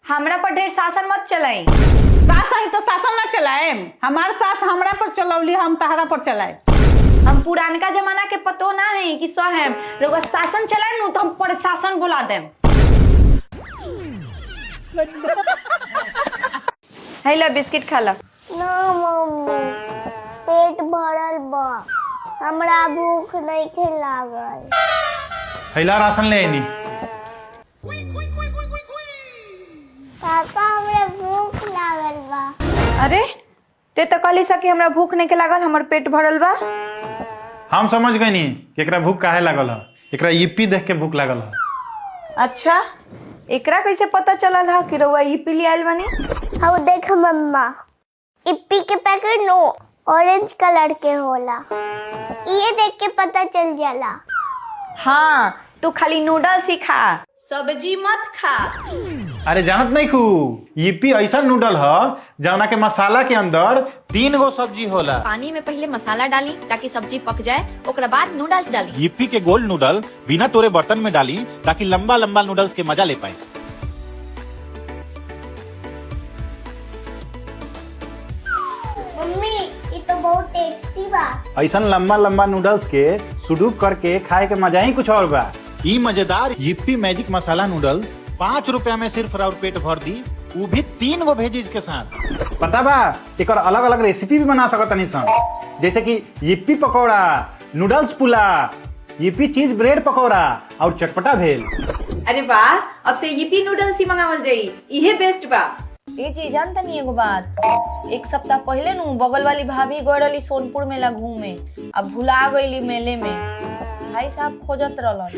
हमरा पर ढेर शासन मत चलाई। सास है तो शासन ना चलाए, हमार सास हमरा पर चलौली, हम तहरा पर चलाए। हम पुरानका जमाना के पतो ना है कि सहेम रउआ शासन चलाए नु तो हम प्रशासन बुला देम। हेला बिस्किट खा ला। ना मम्मी, पेट भरल बा, हमरा भूख नहीं लागल। हैला राशन ले आनी। पापा हमरा भूख लागल बा। अरे ते तो कहली सा कि हमरा भूख नहीं के लागल, हमर पेट भरल बा। हम समझ गए नी कि एकरा भूख काहे लागल है। एकरा ईपी देख के भूख लागल है। अच्छा, एकरा कैसे पता चलल है कि रउआ ईपी ले आइल बानी? अब देख मम्मा, इप्पी के पैकेट नो ऑरेंज कलर के होला, ये देख के पता चल जाला। हाँ, तू खाली नूडल्स ही खा, सब्जी मत खा। अरे जानत नहीं खू, ईपी ऐसा नूडल है जौना के मसाला के अंदर 3 गो सब्जी होला। पानी में पहले मसाला डाली ताकि सब्जी पक जाए, ओकरा बाद नूडल्स डाली। ईपी के गोल नूडल बिना तोरे बर्तन में डाली ताकि लंबा लंबा नूडल्स के मजा ले पाए। मम्मी, ये तो बहुत टेस्टी बा। ऐसा लंबा लंबा नूडल्स के सुडूक करके खाए के मजा ही कुछ और बा। ई मजेदार ईपी मैजिक मसाला नूडल 5 रुपया में सिर्फ और पेट भर दी, वो भी 3 गो भेजीज के साथ। पता बा एक अलग अलग रेसिपी भी बना सकत तनी सन, जैसे कि ईपी पकौड़ा, नूडल्स पुला, ईपी चीज ब्रेड पकौड़ा और चटपटा भेल। अरे वाह, अब से ईपी नूडल्स ही मंगावल जाई, इहे बेस्ट बा। ए जी जानता नहीं एगो बात, 1 सप्ताह पहले नु बगल वाली भाभी गई रही सोनपुर मेला घूमे, अब भुला गईली मेले में। भाई साहब खोजत रहलन,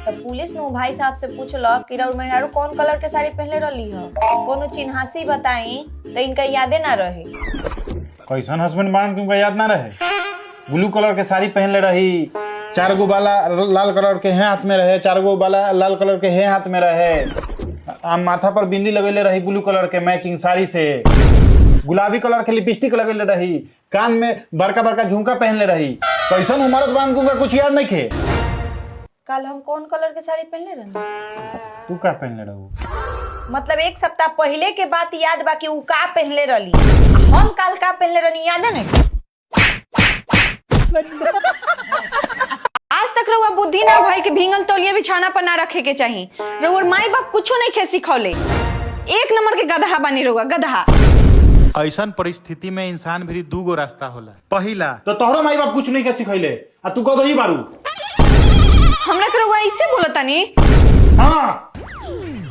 तो पुलिस नु भाई साहब से पूछलक कि रउर मेहरारू कौन कलर के साड़ी पहनले रहली ह, कोनो चिन्हासी बताई, तो इनका यादे ना रहे। कैसन हस्बैंड बान तुमको याद ना रहे? ब्लू कलर के साड़ी पहनले रही, 4 गो बाला लाल कलर के हाथ में रहे, 4 गो बाला लाल कलर के हाथ में रहे, माथा पर बिंदी लगेले रही ब्लू कलर के मैचिंग साड़ी से, गुलाबी कलर के लिपस्टिक लगेले रही, कान में बड़का बड़का झुमका पहनले रही। कैसन उमरत बान तुमको कुछ याद नहीं खे? कल हम कौन कलर के साड़ी पहनले रहनी? तू का पहनले रहू? मतलब 1 सप्ताह पहले के बात याद बा कि उ का पहनले रहली, हम कल का पहनले रहनी याद नहीं। आज तक रउआ बुद्धि ना भाई कि भींगल तौलिया बिछाना पर ना रखे के चाहिए। रउआ माई बाप कुछो नहीं खे सिखौले, 1 नंबर के गधा बानी रउआ, गधा। ऐसा परिस्थिति में इंसान भी 2 गो रास्ता होला। पहिला तो तोहरो माई बाप कुछ नहीं के सिखैले, आ तू कह दही बारू। हमरा के रउआ ऐसे बोलतानी? हाँ,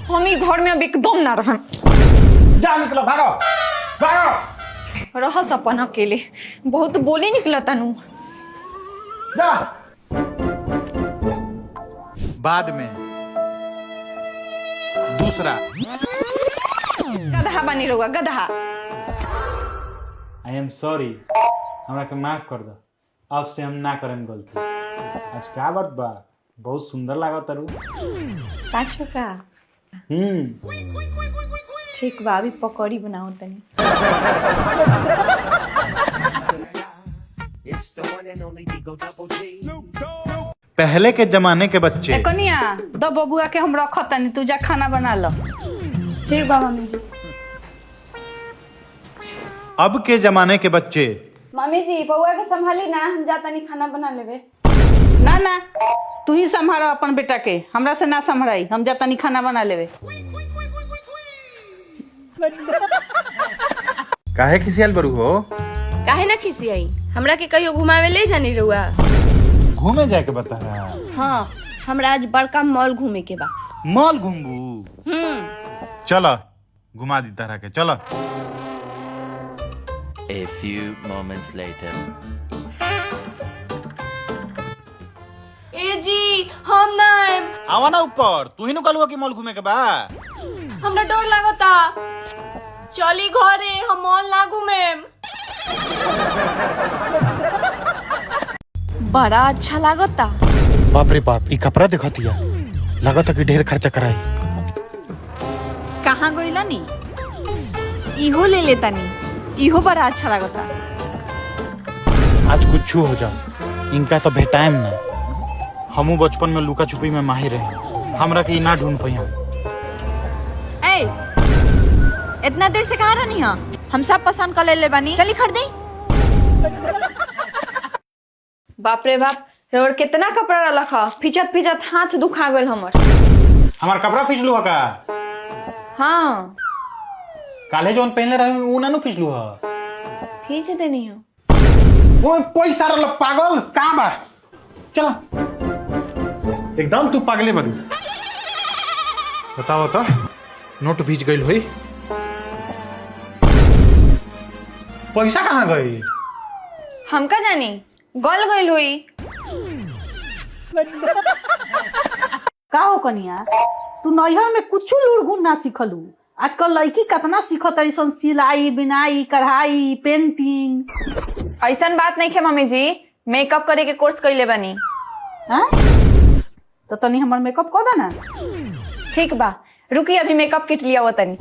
हम ई घर में अब एकदम ना रहम। जा निकलो, भागो भागो। रहस अपन अकेले, बहुत बोली निकलता नु। जा। बाद में दूसरा गधा बानी रउआ, गधा। आई एम सॉरी, हमरा के माफ कर दो, अब से हम ना करें गलती। आज क्या बात बा, बहुत सुंदर लागत तारू। साचो का? ठीक बा, अभी पकौड़ी बनाओ तनी। पहले के जमाने के बच्चे। कनिया दो बबुआ के हम रखत तनी, तू जा खाना बना लो। ठीक बा मम्मी जी। अब के जमाने के बच्चे। मम्मी जी बउआ के संभाली ना, हम जाता नहीं खाना बना लेवे। ना ना, तू ही संभालो अपन बेटा के, हमरा से ना संभराई, हम जा तनी खाना बना लेवे। काहे खिसियाल बरू हो? काहे ना खिसियाई, हमरा के कहियो घुमावे ले जानी रउआ? घूमे जाके बता रहा। हाँ, हमरा आज बड़का मॉल घूमे के बा। मॉल घूमबू? चलो घुमा दी तरह के, चलो। A few moments later. ए जी हम ना आएम। आवा ना ऊपर, तू ही नु कहलुआ कि मॉल घूमे के बा। हमरा डर लागता, चली घरे, हम मॉल ना घूमेम। बड़ा अच्छा लागता। बाप रे बाप, ई कपड़ा देखतिया, लगता कि ढेर खर्चा कराई। कहाँ गइला नी? इहो ले लेता नी, इहो बड़ा अच्छा लागता। आज कुछ हो जाओ, इनका तो भेटाएम ना। हमू बचपन में लुका छुपी में माहिर रहे, हमरा के ना ढूंढ पाइया। ए इतना देर से कहाँ रहनी है? हम सब पसंद कर ले बानी, चली खरीदी। बाप रे बाप, रोड कितना कपड़ा रखा, फिचत फिचत हाथ दुखा गल हमर। हमार कपड़ा फिसलू का? हाँ काले जोन पहनले रही ऊ ना फिसलू ह। खींच देनी हो। ओए पैसा रल पागल कहाँ बा? चलो एकदम तू पागले बनी। बताओ तो नोट भीज गई हुई, पैसा कहाँ गई? हमका जानी, गल गइल हुई। का हो कनिया, तू नैहर में कुछ लुड़गुन ना सीखलू। आजकल लड़की कितना सीखत है, सिलाई, बिनाई, कढ़ाई, पेंटिंग। ऐसन बात नहीं है मम्मी जी, मेकअप करे के कोर्स कर ले बानी। हाँ? तो तनी हमर मेकअप कर दे ना। ठीक बा, रुकी अभी मेकअप किट लिया हुआ तनी।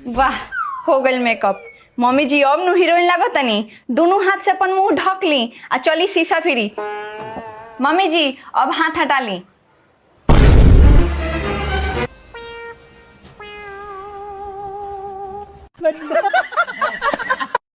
वाह, हो गल मेकअप। मम्मी जी अब नु हीरोइन लागो तनी, दोनों हाथ से अपन मुंह ढक ली आ चली शीशा फिरी। मम्मी जी अब हाथ हटा ली।